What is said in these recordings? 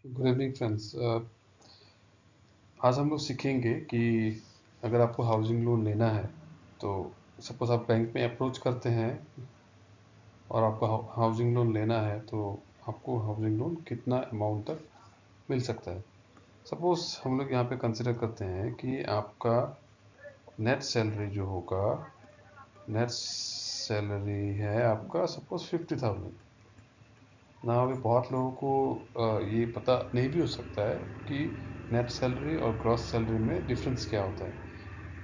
Good evening friends. आज हम लोग सीखेंगे कि अगर आपको हाउसिंग लोन लेना है तो सपोज आप बैंक में अप्रोच करते हैं और आपको हाउसिंग लोन लेना है तो आपको हाउसिंग लोन कितना अमाउंट तक मिल सकता है। सपोज हम लोग यहाँ पे कंसिडर करते हैं कि आपका नेट सैलरी जो होगा, नेट सैलरी है आपका सपोज 50,000 ना। अभी बहुत लोगों को ये पता नहीं भी हो सकता है कि नेट सैलरी और ग्रॉस सैलरी में डिफरेंस क्या होता है।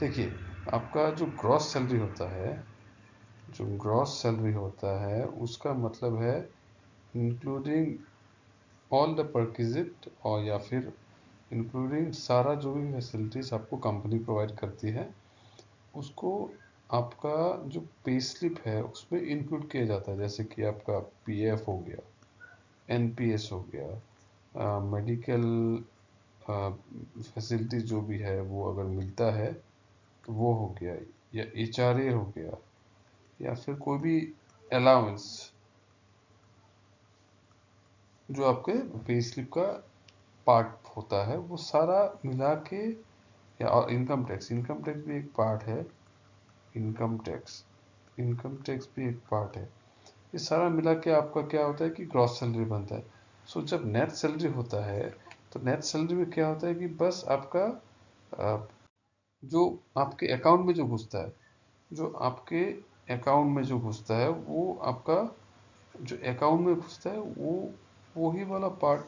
देखिए, आपका जो ग्रॉस सैलरी होता है, जो ग्रॉस सैलरी होता है उसका मतलब है इंक्लूडिंग ऑल द परक्विजिट, और या फिर इंक्लूडिंग सारा जो भी फैसिलिटीज आपको कंपनी प्रोवाइड करती है उसको आपका जो पे स्लिप है उसमें इंक्लूड किया जाता है। जैसे कि आपका पीएफ हो गया, एनपीएस हो गया, मेडिकल फैसिलिटी जो भी है वो अगर मिलता है तो वो हो गया, या एचआरए हो गया, या फिर कोई भी अलाउंस जो आपके पे स्लिप का पार्ट होता है वो सारा मिला के, या और इनकम टैक्स, इनकम टैक्स भी एक पार्ट है, इनकम टैक्स, इनकम टैक्स भी एक पार्ट है। ये सारा मिला के आपका क्या होता है कि ग्रॉस सैलरी बनता है। सो जब नेट सैलरी होता है तो नेट सैलरी में क्या होता है कि बस आपका जो आपके अकाउंट में जो घुसता है, जो आपके अकाउंट में जो घुसता है वो आपका जो अकाउंट में घुसता है वो ही वाला पार्ट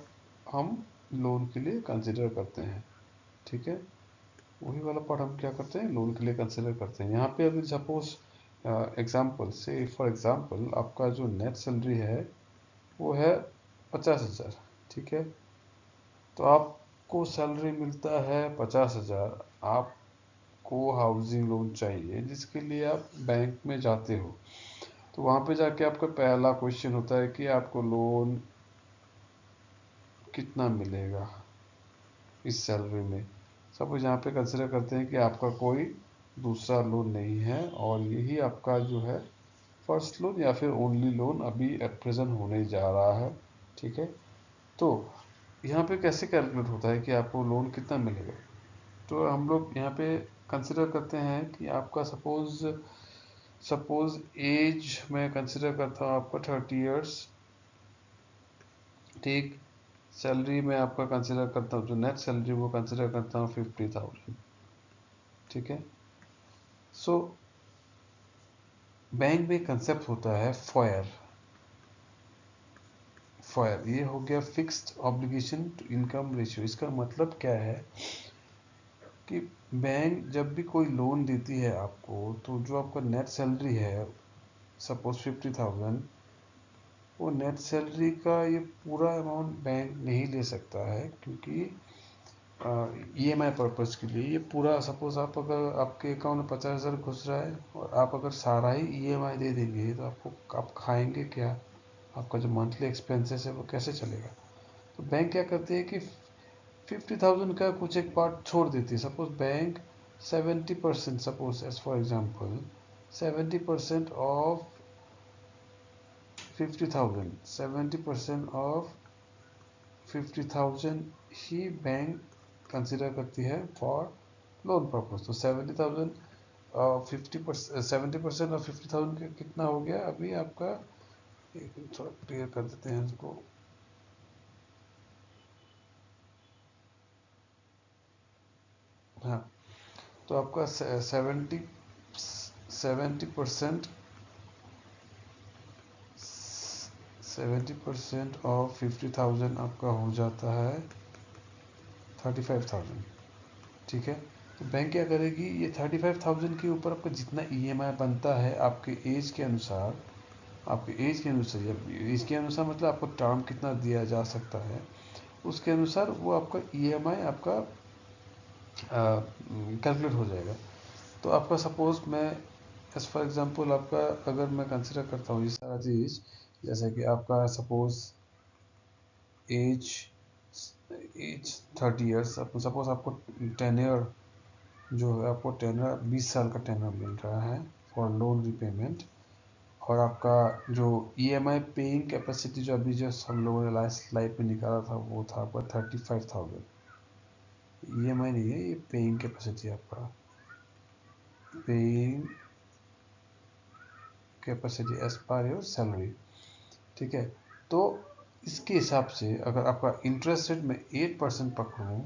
हम लोन के लिए कंसिडर करते हैं। ठीक है, वही वाला पार्ट हम क्या करते हैं, लोन के लिए कंसिडर करते हैं। यहाँ पे अभी सपोज एग्जाम्पल से, फॉर एग्जाम्पल आपका जो नेट सैलरी है वो है 50,000। ठीक है, तो आपको सैलरी मिलता है 50,000, आपको हाउसिंग लोन चाहिए जिसके लिए आप बैंक में जाते हो। तो वहाँ पे जाके आपका पहला क्वेश्चन होता है कि आपको लोन कितना मिलेगा इस सैलरी में। सपोज यहाँ पे कंसिडर करते हैं कि आपका कोई दूसरा लोन नहीं है और यही आपका जो है फर्स्ट लोन या फिर ओनली लोन अभी एट प्रेजेंट होने जा रहा है। ठीक है, तो यहाँ पे कैसे कैलकुलेट होता है कि आपको लोन कितना मिलेगा। तो हम लोग यहाँ पे कंसिडर करते हैं कि आपका सपोज सपोज एज मैं कंसिडर करता हूँ आपका 30 इयर्स। ठीक, सैलरी में आपका कंसिडर करता हूँ, जो नेट सैलरी वो कंसिडर करता हूँ 50,000। ठीक है, सो बैंक में कंसेप्ट होता है फॉयर। फॉयर ये हो गया fixed obligation to income ratio. इसका मतलब क्या है कि बैंक जब भी कोई लोन देती है आपको तो जो आपका नेट सैलरी है सपोज 50,000, वो नेट सैलरी का ये पूरा अमाउंट बैंक नहीं ले सकता है, क्योंकि ईएमआई पर्पस के लिए ये पूरा, सपोज आप अगर आपके अकाउंट में 50,000 घुस रहा है और आप अगर सारा ही ईएमआई दे देंगे तो आपको, आप खाएंगे क्या, आपका जो मंथली एक्सपेंसेस है वो कैसे चलेगा। तो बैंक क्या करती है कि 50,000 का कुछ एक पार्ट छोड़ देती है। Suppose bank 70%, suppose as for example 70% of 50,000, 70% of 50,000 ही बैंक कंसिडर करती है फॉर लोन पर्पज। तो 70,000 50%, 70% और 50,000 का कितना हो गया अभी आपका, एक मिनट थोड़ा क्लियर कर देते हैं इसको। हाँ, तो आपका 70% 70% ऑफ 50,000 आपका हो जाता है 35,000। ठीक है, तो बैंक क्या करेगी, ये 35,000 के ऊपर आपका जितना ईएमआई बनता है आपके एज के अनुसार, आपके एज के अनुसार, या एज के अनुसार मतलब आपको टर्म कितना दिया जा सकता है उसके अनुसार वो आपका ईएमआई आपका कैलकुलेट हो जाएगा। तो आपका सपोज मैं एज फॉर एग्जांपल आपका अगर मैं कंसिडर करता हूँ ये सारा चीज़, जैसे कि आपका suppose as as 30 years, suppose आपको टेन्योर जो है, आपको टेन्योर 20 साल का टेन्योर मिल रहा है फॉर लोन रिपेमेंट, और आपका जो EMI पेइंग कैपेसिटी जो अभी जो हम लोगों ने लास्ट स्लाइड में निकाला था वो था आपका 35,000। EMI नहीं है, ये पेइंग कैपेसिटी आपका, paying capacity as per your salary. ठीक है, तो इसके हिसाब से अगर आपका इंटरेस्ट रेट में 8% पकड़ूँ,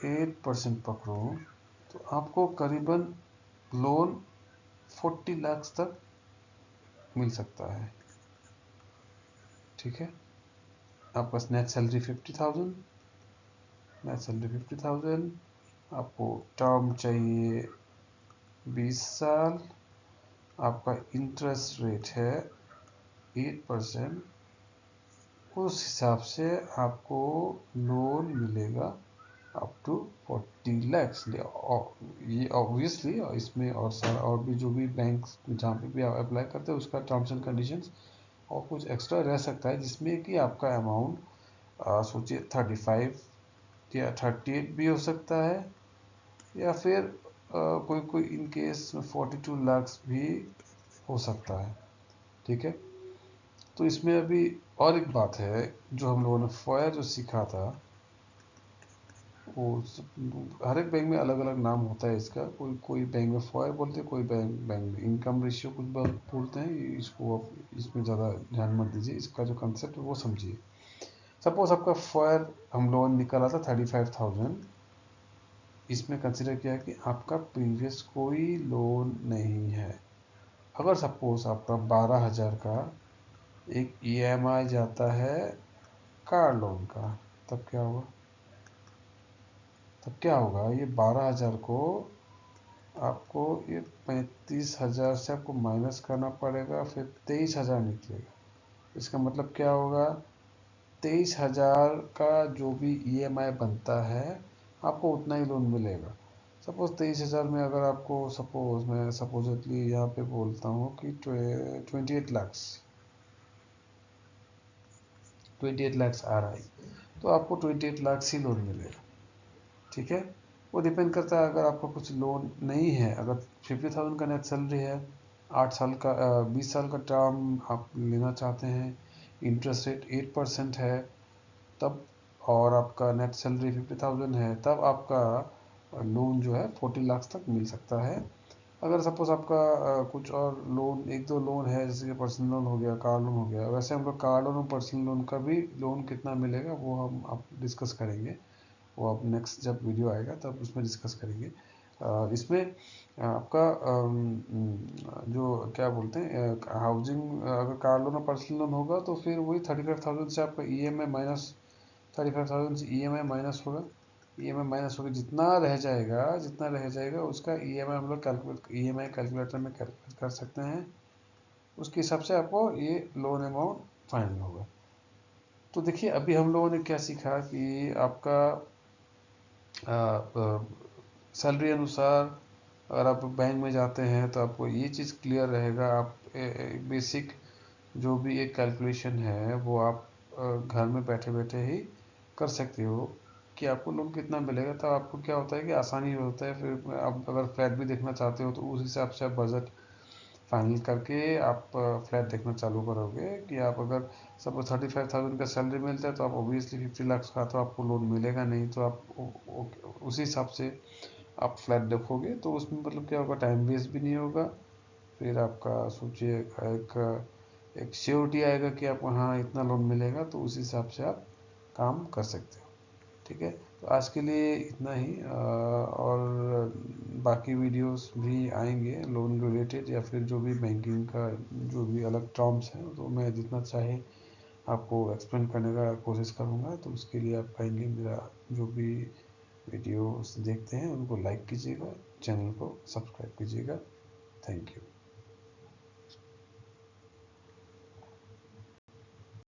8% पकड़ूँ तो आपको करीबन लोन 40 लाख तक मिल सकता है। ठीक है, आपका नेट सैलरी 50,000, नेट सैलरी 50,000, आपको टर्म चाहिए 20 साल, आपका इंटरेस्ट रेट है 8%, उस हिसाब से आपको लोन मिलेगा अप टू 40 लैक्स। ये ऑब्वियसली इसमें और सारा और भी जो भी बैंक जहाँ पे भी आप अप्लाई करते हैं उसका टर्म्स एंड कंडीशंस और कुछ एक्स्ट्रा रह सकता है, जिसमें कि आपका अमाउंट सोचिए 35 या 38 भी हो सकता है, या फिर कोई कोई इन केस 42 लाख भी हो सकता है। ठीक है, तो इसमें अभी और एक बात है, जो हम लोगों ने FOIR जो सीखा था, वो हर एक बैंक में अलग अलग नाम होता है इसका, कोई कोई बैंक में FOIR बोलते हैं, कोई बैंक में इनकम रेशियो कुछ बोलते हैं, इसको आप इसमें ज़्यादा ध्यान मत दीजिए, इसका जो कंसेप्ट है वो समझिए। सपोज आपका FOIR हम लोगों ने निकाला था 35,000, इसमें कंसिडर किया कि आपका प्रीवियस कोई लोन नहीं है। अगर सपोज आपका 12,000 का एक EMI जाता है कार लोन का, तब क्या होगा? तब क्या होगा, ये 12,000 को आपको ये 35,000 से आपको माइनस करना पड़ेगा, फिर 23,000 निकलेगा। इसका मतलब क्या होगा, 23,000 का जो भी EMI बनता है आपको उतना ही लोन मिलेगा। सपोज 23,000 में अगर आपको सपोज मैं सपोजिटली यहाँ पे बोलता हूँ कि 28 लैक्स 28 लैक्स आ रहा है, तो आपको 28 लाख ही लोन मिलेगा। ठीक है, वो डिपेंड करता है, अगर आपका कुछ लोन नहीं है, अगर 50,000 का नेट सैलरी है, 8 साल का 20 साल का टर्म आप लेना चाहते हैं, इंटरेस्ट रेट 8% है तब, और आपका नेट सैलरी 50,000 है, तब आपका लोन जो है 40 लाख तक मिल सकता है। अगर सपोज आपका कुछ और लोन, एक दो लोन है, जैसे कि पर्सनल लोन हो गया, कार लोन हो गया, वैसे हम लोग कार लोन और पर्सनल लोन का भी लोन कितना मिलेगा वो हम आप डिस्कस करेंगे, वो आप नेक्स्ट जब वीडियो आएगा तब उसमें डिस्कस करेंगे। इसमें आपका जो क्या बोलते हैं हाउसिंग, अगर कार लोन और पर्सनल लोन होगा तो फिर वही 35,000 से आपका EMI माइनस, 35,000 से EMI माइनस होगा, EMI माइनस होकर जितना रह जाएगा, जितना रह जाएगा उसका EMI हम लोग कैलकुलेट EMI कैलकुलेटर में कैलकुलेट कर सकते हैं, उसके हिसाब से आपको ये लोन अमाउंट फाइनल होगा। तो देखिए अभी हम लोगों ने क्या सीखा कि आपका सैलरी अनुसार अगर आप बैंक में जाते हैं तो आपको ये चीज़ क्लियर रहेगा, आप बेसिक जो भी एक कैलकुलेशन है वो आप घर में बैठे बैठे ही कर सकते हो कि आपको लोन कितना मिलेगा। तब आपको क्या होता है कि आसानी होता है, फिर आप अगर फ्लैट भी देखना चाहते हो तो उस हिसाब से आप बजट फाइनल करके आप फ्लैट देखना चालू करोगे। कि आप अगर सपोज 35,000 का सैलरी मिलता है तो आप ऑब्वियसली 50 लाख का तो आपको लोन मिलेगा नहीं, तो आप उसी हिसाब से आप फ्लैट देखोगे, तो उसमें मतलब क्या होगा, टाइम वेस्ट भी नहीं होगा, फिर आपका सोचिए एक एक श्योरिटी आएगा कि आपको हाँ इतना लोन मिलेगा, तो उस हिसाब से आप काम कर सकते हो। ठीक है, तो आज के लिए इतना ही, और बाकी वीडियोस भी आएंगे लोन रिलेटेड या फिर जो भी बैंकिंग का जो भी अलग टर्म्स हैं, तो मैं जितना चाहे आपको एक्सप्लेन करने का कोशिश करूँगा। तो उसके लिए आप कहेंगे मेरा जो भी वीडियोस देखते हैं उनको लाइक कीजिएगा, चैनल को सब्सक्राइब कीजिएगा। Thank you.